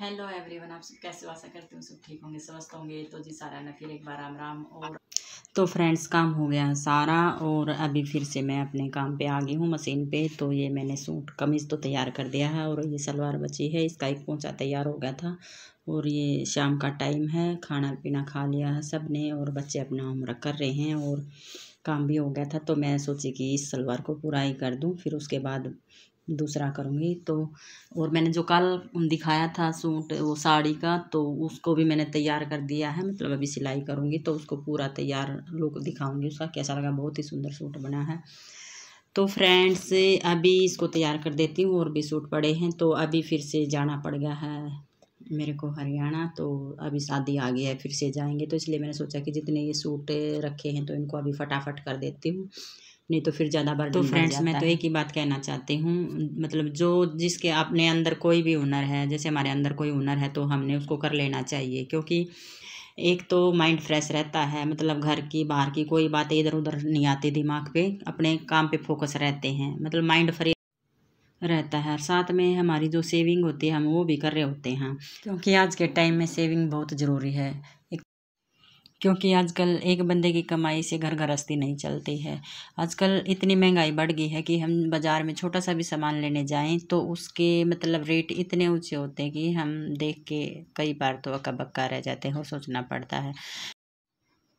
Hello everyone, आप सब कैसे हो? आशा करती हूँ सब ठीक होंगे, स्वस्थ होंगे। तो जी सारा ना फिर एक बार राम राम। और तो फ्रेंड्स, काम हो गया है सारा और अभी फिर से मैं अपने काम पे आ गई हूँ मशीन पे। तो ये मैंने सूट कमीज़ तो तैयार कर दिया है और ये सलवार बची है, इसका एक पोंचा तैयार हो गया था। और ये शाम का टाइम है, खाना पीना खा लिया है सब ने और बच्चे अपना होमवर्क कर रहे हैं और काम भी हो गया था। तो मैं सोची कि इस सलवार को पूरा ही कर दूँ, फिर उसके बाद दूसरा करूँगी। तो और मैंने जो कल दिखाया था सूट वो साड़ी का, तो उसको भी मैंने तैयार कर दिया है। मतलब अभी सिलाई करूँगी तो उसको पूरा तैयार लुक दिखाऊंगी उसका कैसा लगा। बहुत ही सुंदर सूट बना है। तो फ्रेंड्स, अभी इसको तैयार कर देती हूँ और भी सूट पड़े हैं। तो अभी फिर से जाना पड़ गया है मेरे को हरियाणा। तो अभी शादी आ गई है, फिर से जाएंगे। तो इसलिए मैंने सोचा कि जितने ये सूट रखे हैं तो इनको अभी फटाफट कर देती हूँ, नहीं तो फिर ज़्यादा बर्डन बढ़ जाता है। तो फ्रेंड्स, मैं तो एक ही बात कहना चाहती हूँ, मतलब जो जिसके अपने अंदर कोई भी हुनर है, जैसे हमारे अंदर कोई हुनर है तो हमने उसको कर लेना चाहिए। क्योंकि एक तो माइंड फ्रेश रहता है, मतलब घर की बाहर की कोई बातें इधर उधर नहीं आती दिमाग पे, अपने काम पे फोकस रहते हैं, मतलब माइंड फ्री रहता है। साथ में हमारी जो सेविंग होती है हम वो भी कर रहे होते हैं, क्योंकि आज के टाइम में सेविंग बहुत ज़रूरी है। क्योंकि आजकल एक बंदे की कमाई से घर गृहस्थी नहीं चलती है। आजकल इतनी महंगाई बढ़ गई है कि हम बाज़ार में छोटा सा भी सामान लेने जाएं तो उसके मतलब रेट इतने ऊंचे होते हैं कि हम देख के कई बार तो अक्का बक्का रह जाते हैं और सोचना पड़ता है।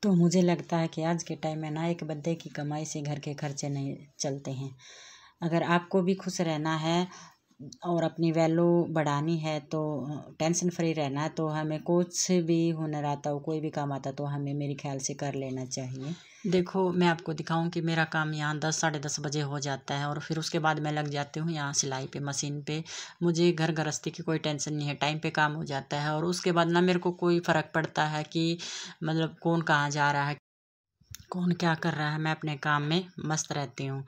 तो मुझे लगता है कि आज के टाइम में ना एक बंदे की कमाई से घर के खर्चे नहीं चलते हैं। अगर आपको भी खुश रहना है और अपनी वैल्यू बढ़ानी है तो टेंशन फ्री रहना है, तो हमें कुछ भी हुनर आता हो, कोई भी काम आता तो हमें मेरे ख्याल से कर लेना चाहिए। देखो, मैं आपको दिखाऊं कि मेरा काम यहाँ 10 साढ़े 10 बजे हो जाता है और फिर उसके बाद मैं लग जाती हूँ यहाँ सिलाई पे, मशीन पे। मुझे घर गृहस्थी की कोई टेंशन नहीं है, टाइम पे काम हो जाता है। और उसके बाद ना मेरे को कोई फ़र्क पड़ता है कि मतलब कौन कहाँ जा रहा है, कौन क्या कर रहा है। मैं अपने काम में मस्त रहती हूँ।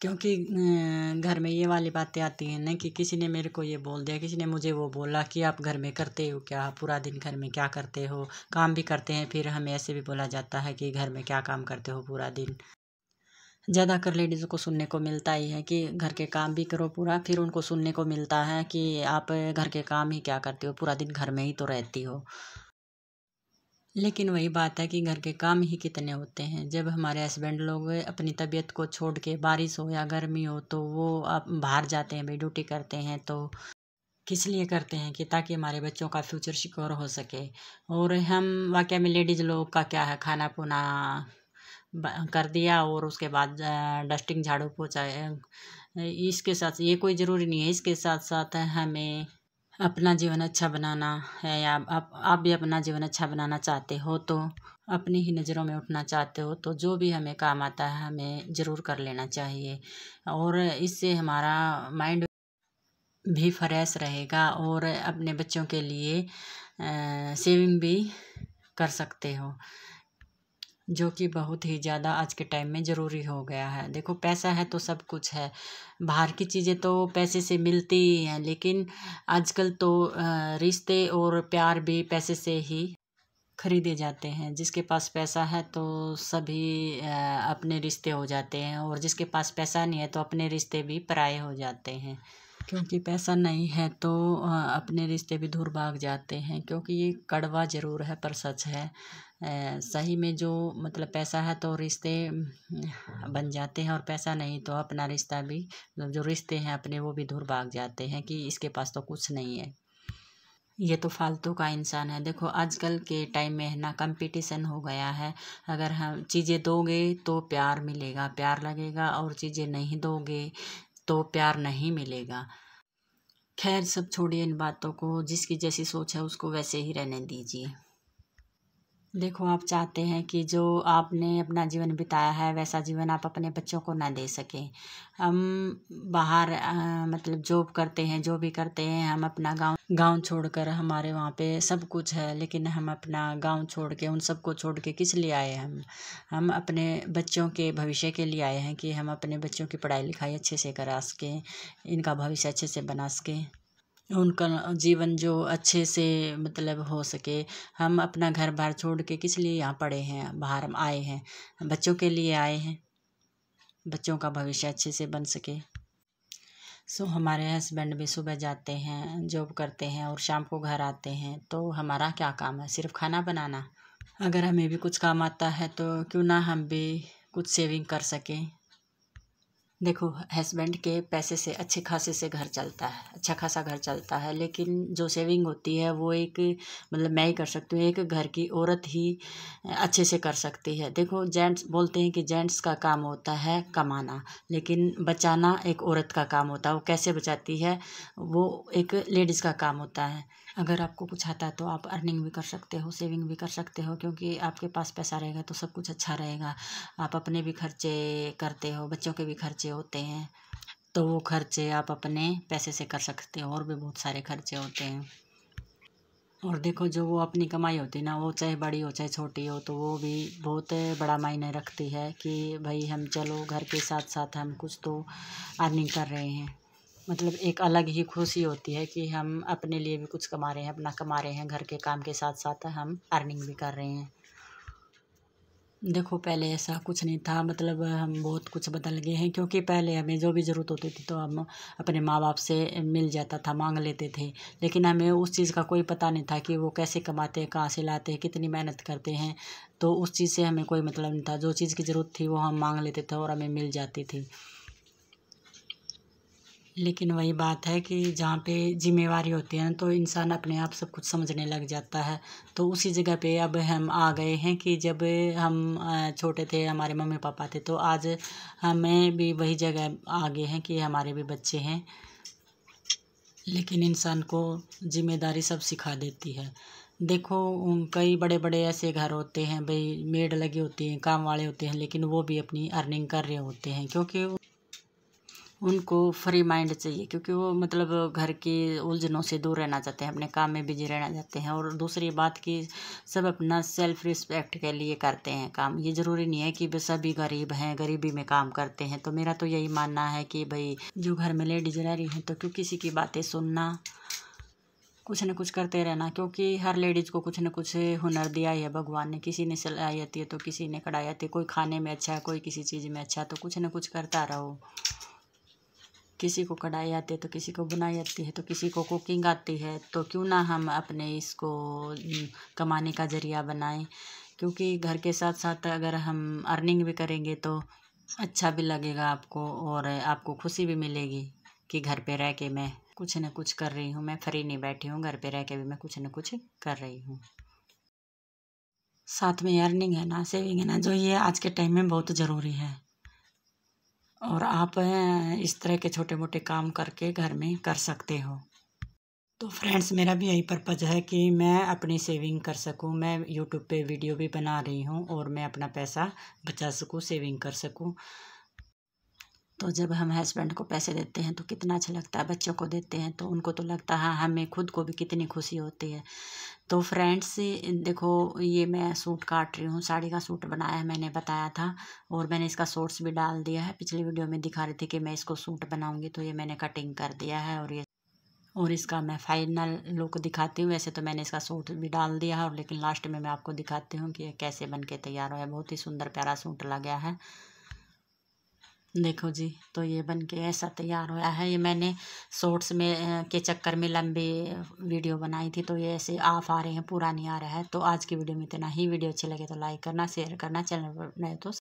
क्योंकि घर में ये वाली बातें आती हैं ना कि किसी ने मेरे को ये बोल दिया, किसी ने मुझे वो बोला कि आप घर में करते हो क्या, पूरा दिन घर में क्या करते हो, काम भी करते हैं। फिर हमें ऐसे भी बोला जाता है कि घर में क्या काम करते हो पूरा दिन। ज़्यादातर लेडीज़ों को सुनने को मिलता ही है कि घर के काम भी करो पूरा, फिर उनको सुनने को मिलता है कि आप घर के काम ही क्या करते हो, पूरा दिन घर में ही तो रहती हो। लेकिन वही बात है कि घर के काम ही कितने होते हैं। जब हमारे हस्बैंड लोग अपनी तबीयत को छोड़ के, बारिश हो या गर्मी हो, तो वो आप बाहर जाते हैं भाई, ड्यूटी करते हैं। तो किस लिए करते हैं कि ताकि हमारे बच्चों का फ्यूचर सिक्योर हो सके। और हम वाकई में लेडीज़ लोग का क्या है, खाना पुना कर दिया और उसके बाद डस्टिंग झाड़ू पोछा। इसके साथ ये कोई ज़रूरी नहीं है, इसके साथ साथ हमें अपना जीवन अच्छा बनाना है, या आप भी अपना जीवन अच्छा बनाना चाहते हो, तो अपनी ही नज़रों में उठना चाहते हो, तो जो भी हमें काम आता है हमें ज़रूर कर लेना चाहिए। और इससे हमारा माइंड भी फ्रेश रहेगा और अपने बच्चों के लिए सेविंग भी कर सकते हो, जो कि बहुत ही ज़्यादा आज के टाइम में ज़रूरी हो गया है। देखो, पैसा है तो सब कुछ है। बाहर की चीज़ें तो पैसे से मिलती ही हैं, लेकिन आजकल तो रिश्ते और प्यार भी पैसे से ही खरीदे जाते हैं। जिसके पास पैसा है तो सभी अपने रिश्ते हो जाते हैं, और जिसके पास पैसा नहीं है तो अपने रिश्ते भी पराये हो जाते हैं। क्योंकि पैसा नहीं है तो अपने रिश्ते भी दूर भाग जाते हैं। क्योंकि ये कड़वा ज़रूर है पर सच है। सही में जो मतलब पैसा है तो रिश्ते बन जाते हैं, और पैसा नहीं तो अपना रिश्ता भी, मतलब जो रिश्ते हैं अपने, वो भी दूर भाग जाते हैं कि इसके पास तो कुछ नहीं है, ये तो फालतू का इंसान है। देखो, आजकल के टाइम में ना कंपटीशन हो गया है। अगर हम चीज़ें दोगे तो प्यार मिलेगा, प्यार लगेगा, और चीज़ें नहीं दोगे तो प्यार नहीं मिलेगा। खैर, सब छोड़िए इन बातों को, जिसकी जैसी सोच है उसको वैसे ही रहने दीजिए। देखो, आप चाहते हैं कि जो आपने अपना जीवन बिताया है वैसा जीवन आप अपने बच्चों को ना दे सकें। हम बाहर मतलब जॉब करते हैं, जो भी करते हैं, हम अपना गांव छोड़कर, हमारे वहाँ पे सब कुछ है, लेकिन हम अपना गांव छोड़ के, उन सबको छोड़ के किस लिए आए हैं हम अपने बच्चों के भविष्य के लिए आए हैं कि हम अपने बच्चों की पढ़ाई लिखाई अच्छे से करा सकें, इनका भविष्य अच्छे से बना सकें, उनका जीवन जो अच्छे से मतलब हो सके। हम अपना घर बार छोड़ के किस लिए यहाँ पड़े हैं, बाहर हम आए हैं, बच्चों के लिए आए हैं, बच्चों का भविष्य अच्छे से बन सके। हमारे हस्बैंड भी सुबह जाते हैं, जॉब करते हैं और शाम को घर आते हैं, तो हमारा क्या काम है, सिर्फ खाना बनाना। अगर हमें भी कुछ काम आता है तो क्यों ना हम भी कुछ सेविंग कर सकें। देखो, हस्बैंड के पैसे से अच्छे खासे से घर चलता है, अच्छा खासा घर चलता है, लेकिन जो सेविंग होती है वो एक मतलब मैं ही कर सकती हूँ, एक घर की औरत ही अच्छे से कर सकती है। देखो, जेंट्स बोलते हैं कि जेंट्स का काम होता है कमाना, लेकिन बचाना एक औरत का काम होता है। वो कैसे बचाती है, वो एक लेडीज़ का काम होता है। अगर आपको कुछ आता है तो आप अर्निंग भी कर सकते हो, सेविंग भी कर सकते हो, क्योंकि आपके पास पैसा रहेगा तो सब कुछ अच्छा रहेगा। आप अपने भी खर्चे करते हो, बच्चों के भी खर्चे होते हैं, तो वो खर्चे आप अपने पैसे से कर सकते हो। और भी बहुत सारे खर्चे होते हैं। और देखो, जो वो अपनी कमाई होती है ना, वो चाहे बड़ी हो चाहे छोटी हो, तो वो भी बहुत बड़ा मायने रखती है कि भाई हम चलो घर के साथ साथ हम कुछ तो अर्निंग कर रहे हैं। मतलब एक अलग ही खुशी होती है कि हम अपने लिए भी कुछ कमा रहे हैं, अपना कमा रहे हैं, घर के काम के साथ साथ हम अर्निंग भी कर रहे हैं। देखो, पहले ऐसा कुछ नहीं था, मतलब हम बहुत कुछ बदल गए हैं, क्योंकि पहले हमें जो भी ज़रूरत होती थी तो हम अपने माँ बाप से मिल जाता था, मांग लेते थे। लेकिन हमें उस चीज़ का कोई पता नहीं था कि वो कैसे कमाते हैं, कहाँ से लाते हैं, कितनी मेहनत करते हैं। तो उस चीज़ से हमें कोई मतलब नहीं था। जो चीज़ की ज़रूरत थी वो हम मांग लेते थे और हमें मिल जाती थी। लेकिन वही बात है कि जहाँ पे ज़िम्मेवारी होती है ना, तो इंसान अपने आप सब कुछ समझने लग जाता है। तो उसी जगह पे अब हम आ गए हैं कि जब हम छोटे थे, हमारे मम्मी पापा थे, तो आज हमें भी वही जगह आ गए हैं कि हमारे भी बच्चे हैं। लेकिन इंसान को ज़िम्मेदारी सब सिखा देती है। देखो, कई बड़े-बड़े ऐसे घर होते हैं, भई मेड लगी होती हैं, काम वाले होते हैं, लेकिन वो भी अपनी अर्निंग कर रहे होते हैं, क्योंकि उनको फ्री माइंड चाहिए, क्योंकि वो मतलब घर की उलझनों से दूर रहना चाहते हैं, अपने काम में बिजी रहना चाहते हैं। और दूसरी बात कि सब अपना सेल्फ रिस्पेक्ट के लिए करते हैं काम। ये ज़रूरी नहीं है कि बस सभी गरीब हैं, गरीबी में काम करते हैं। तो मेरा तो यही मानना है कि भाई जो घर में लेडीज रह रही हैं तो क्यों किसी की बातें सुनना, कुछ न कुछ करते रहना, क्योंकि हर लेडीज़ को कुछ न कुछ हुनर दिया ही है भगवान ने। किसी ने सिलाई आती है तो किसी ने कढ़ाई आती है, कोई खाने में अच्छा है, कोई किसी चीज़ में अच्छा है, तो कुछ न कुछ करता रहो। किसी को कढ़ाई आती है तो किसी को बुनाई आती है, तो किसी को कुकिंग आती है, तो क्यों ना हम अपने इसको कमाने का ज़रिया बनाएं। क्योंकि घर के साथ साथ अगर हम अर्निंग भी करेंगे तो अच्छा भी लगेगा आपको, और आपको खुशी भी मिलेगी कि घर पे रह के मैं कुछ न कुछ कर रही हूँ, मैं फ्री नहीं बैठी हूँ, घर पे रह के भी मैं कुछ न कुछ कर रही हूँ। साथ में अर्निंग है ना, सेविंग है ना, जो ये आज के टाइम में बहुत ज़रूरी है। और आप इस तरह के छोटे मोटे काम करके घर में कर सकते हो। तो फ्रेंड्स, मेरा भी यही पर्पज़ है कि मैं अपनी सेविंग कर सकूं। मैं यूट्यूब पे वीडियो भी बना रही हूं और मैं अपना पैसा बचा सकूं, सेविंग कर सकूं। तो जब हम हस्बैंड को पैसे देते हैं तो कितना अच्छा लगता है, बच्चों को देते हैं तो उनको तो लगता है, हमें खुद को भी कितनी खुशी होती है। तो फ्रेंड्स, देखो, ये मैं सूट काट रही हूँ, साड़ी का सूट बनाया है, मैंने बताया था, और मैंने इसका शॉर्ट्स भी डाल दिया है। पिछली वीडियो में दिखा रही थी कि मैं इसको सूट बनाऊंगी, तो ये मैंने कटिंग कर दिया है, और इसका मैं फाइनल लुक दिखाती हूँ। वैसे तो मैंने इसका सूट भी डाल दिया है, और लेकिन लास्ट में मैं आपको दिखाती हूँ कि ये कैसे बन के तैयार हुआ है। बहुत ही सुंदर प्यारा सूट लग गया है। देखो जी, तो ये बन के ऐसा तैयार हुआ है। ये मैंने शॉर्ट्स में के चक्कर में लंबी वीडियो बनाई थी, तो ये ऐसे ऑफ आ रहे हैं, पूरा नहीं आ रहा है। तो आज की वीडियो में इतना ही। वीडियो अच्छी लगे तो लाइक करना, शेयर करना, चैनल पर नए तो